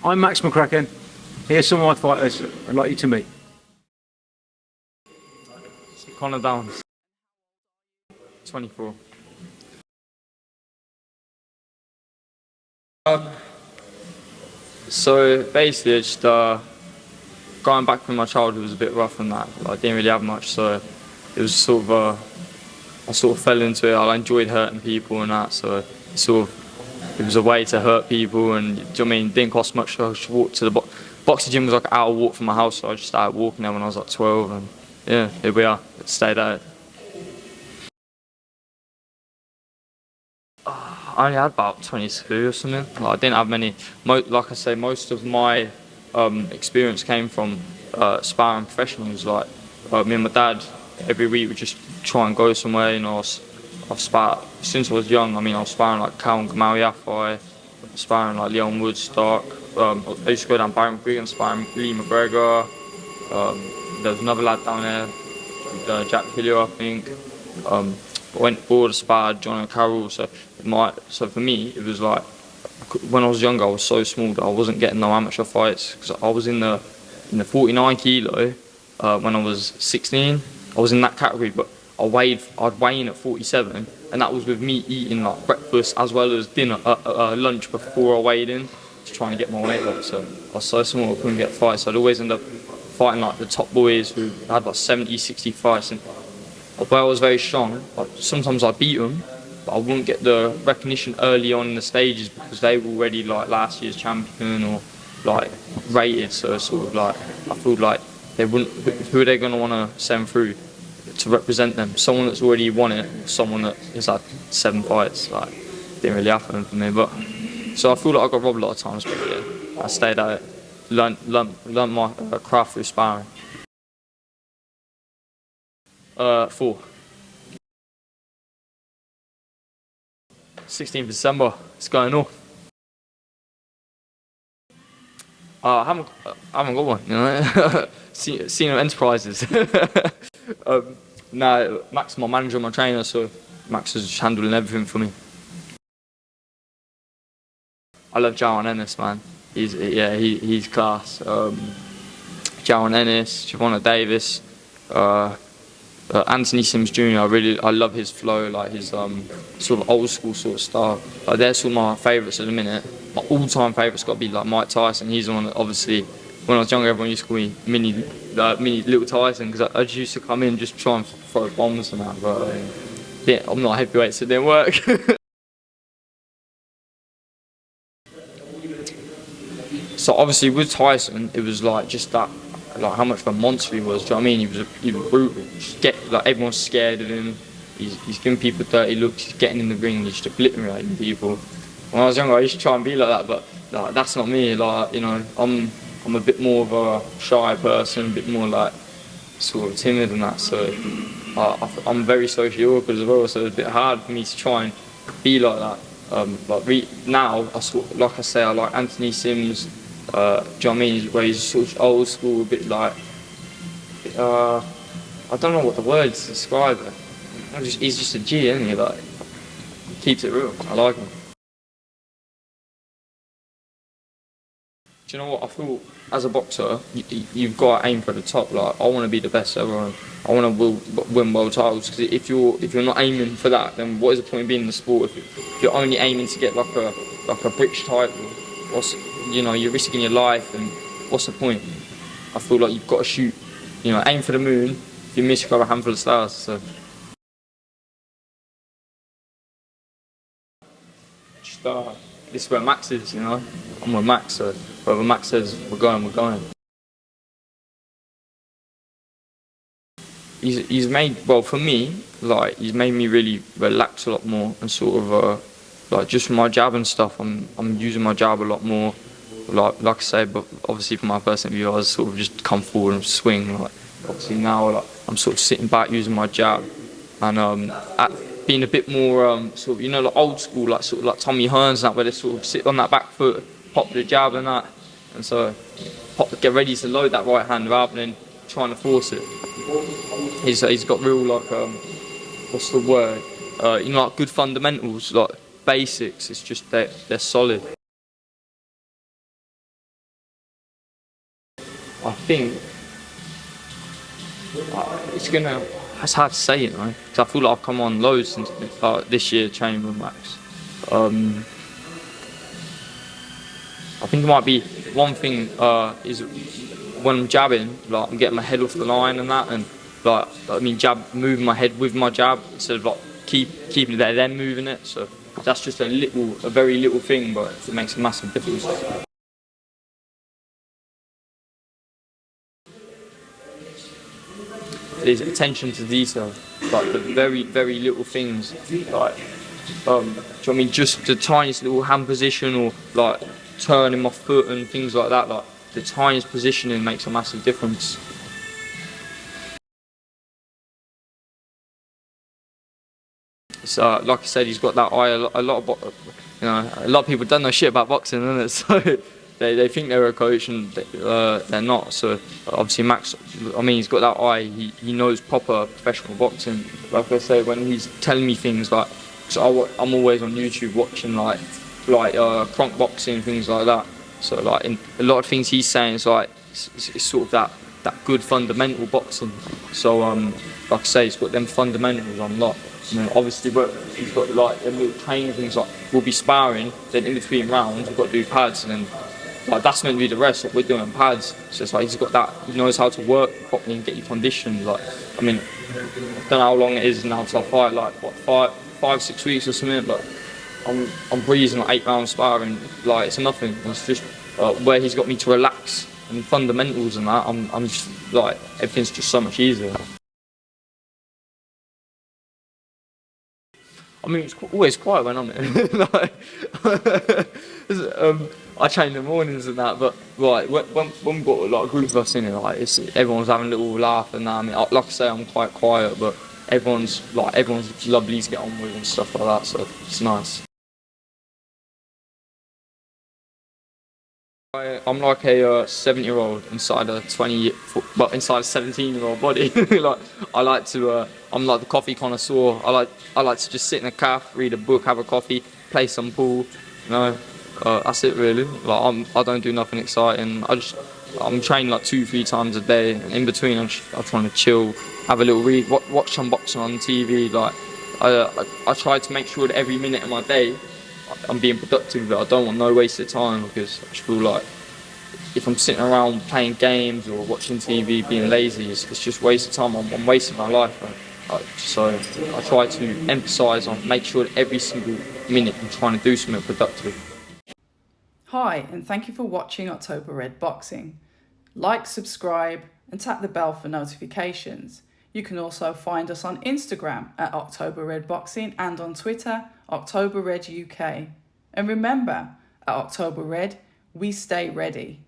I'm Max McCracken. Here's some of my fighters I'd like you to meet. Conor Downs, 24. So basically, just going back from my childhood was a bit rough and that. Like, I didn't really have much, so it was sort of I sort of fell into it. I enjoyed hurting people and that, so it was a way to hurt people. And do you know what I mean? It didn't cost much. So I just walked to the boxing gym was like an hour walk from my house, so I just started walking there when I was like 12, and yeah, here we are. Stayed at it. I only had about 22 or something. Like, I didn't have many. Like I say, most of my experience came from sparring professionals. Like me and my dad, every week we just try and go somewhere. You know, I've sparred since I was young. I mean, I was sparring like Cal and Gamal Yafai, sparring like Leon Woodstock. I used to go down Barron Creek and sparring Lee McGregor. There was another lad down there, Jack Hillier, I think. I went forward, sparred John and Carroll. So for me, it was like when I was younger, I was so small that I wasn't getting no amateur fights because I was in the 49 kilo when I was 16. I was in that category, but I'd weigh in at 47, and that was with me eating like breakfast as well as dinner, lunch before I weighed in, just trying to get my weight up. So I was so small I couldn't get fights. So I'd always end up fighting like the top boys who had like 70, 60 fights. And although I was very strong, sometimes I'd beat them, but I wouldn't get the recognition early on in the stages because they were already like last year's champion or like rated. So sort of like I feel like they wouldn't. Who are they going to want to send through to represent them? Someone that's already won it, or someone that has had 7 fights. Like, didn't really happen for me. But so I feel like I got robbed a lot of times. But yeah, I stayed at it, learned my craft through sparring. 4. 16th December, it's going off. I haven't got one, you know. Senior Enterprises. No, Max is my manager and my trainer, so Max is just handling everything for me. I love Jaron Ennis, man. He's class. Jaron Ennis, Javonna Davis, Anthony Sims Jr. I love his flow, like his sort of old school sort of style. Like, they're sort of my favourites at the minute. My all-time favourite's got to be like Mike Tyson. He's the one that obviously, when I was younger, everyone used to call me mini little Tyson because I just used to come in and just try and throw bombs and that. But yeah, I'm not a heavyweight, so it didn't work. So obviously with Tyson, it was like just that, like how much of a monster he was. Do you know what I mean? He was brutal. Like, everyone's scared of him. He's giving people dirty looks. He's getting in the ring. He's just obliterating people. When I was younger, I used to try and be like that, but like, that's not me. Like, you know, I'm a bit more of a shy person, a bit more like sort of timid and that. So I'm very socially awkward as well. So it's a bit hard for me to try and be like that. Now, like I say, I like Anthony Sims. Do you know what I mean? Where he's sort of old school, a bit like, I don't know what the words describe it. He's just a G, isn't he? Like, keeps it real. I like him. Do you know what? I feel as a boxer, you've got to aim for the top. Like, I want to be the best ever. I want to win world titles. Because if you're not aiming for that, then what is the point of being in the sport? If you're only aiming to get like a British title, you're risking your life, and what's the point? I feel like you've got to shoot, aim for the moon. If you miss, you've got a handful of stars. So just this is where Max is, I'm with Max, so wherever Max says we're going, we're going. He's made, well, for me, like, he's made me really relax a lot more and sort of like, just from my jab and stuff, I'm using my jab a lot more. Like I say, but obviously from my personal view, I was sort of just come forward and swing. Like, obviously now, like, I'm sort of sitting back using my jab, and being a bit more sort of, like old school, like sort of like Tommy Hearns, that where they sort of sit on that back foot, pop the jab and that, and so get ready to load that right hand rather than trying to force it. He's got real, like, what's the word? Like good fundamentals, like basics. It's just they're solid. I think it's hard to say, you know, because I feel like I've come on loads since this year training with Max. I think it might be one thing is when I'm jabbing, like I'm getting my head off the line and that, and like I mean moving my head with my jab instead of like keeping it there, then moving it. So that's just a very little thing, but it makes a massive difference. There's attention to detail, like the very little things, like do you know what I mean? Just the tiniest little hand position or like turning my foot and things like that. Like the tiniest positioning makes a massive difference. So, like I said, he's got that eye. A lot of people don't know shit about boxing, innit? So they think they're a coach and they're not. So obviously Max, I mean, he's got that eye. He knows proper professional boxing. Like I say, when he's telling me things like, so I'm always on YouTube watching like Kronk boxing and things like that. So like a lot of things he's saying is like it's sort of that good fundamental boxing. So like I say, he's got them fundamentals on lock. And then obviously, but he's got like them little training things like we'll be sparring. Then in between rounds, we've got to do pads, and then like that's meant to be the rest. Like, we're doing pads. So it's like he's got that. He knows how to work properly and get you conditioned. Like I mean, I don't know how long it is now till I fight. Like what 5-6 weeks or something. But I'm breezing like 8 rounds sparring. Like it's nothing. It's just where he's got me to relax and fundamentals and that. I'm just like everything's just so much easier. I mean, it's always quiet when I'm it. Like, I train in the mornings and that, but like when we've got like a group of us in it, like everyone's having a little laugh and that. I mean, like I say, I'm quite quiet, but everyone's lovely to get on with and stuff like that. So it's nice. I'm like a 7-year-old inside a 17-year-old body. Like I like to, I'm like the coffee connoisseur. I like to just sit in a cafe, read a book, have a coffee, play some pool. You know, that's it really. Like I don't do nothing exciting. I'm training like 2-3 times a day, and in between I'm trying to chill, have a little read, watch some boxing on TV. Like I try to make sure that every minute of my day I'm being productive, but I don't want no wasted time, because I just feel like if I'm sitting around playing games or watching TV being lazy, it's just wasted time. I'm wasting my life. So I try to emphasise on make sure that every single minute I'm trying to do something productive. Hi, and thank you for watching October Red Boxing. Like, subscribe, and tap the bell for notifications. You can also find us on Instagram at October Red Boxing and on Twitter, October Red UK. And remember, at October Red, we stay ready.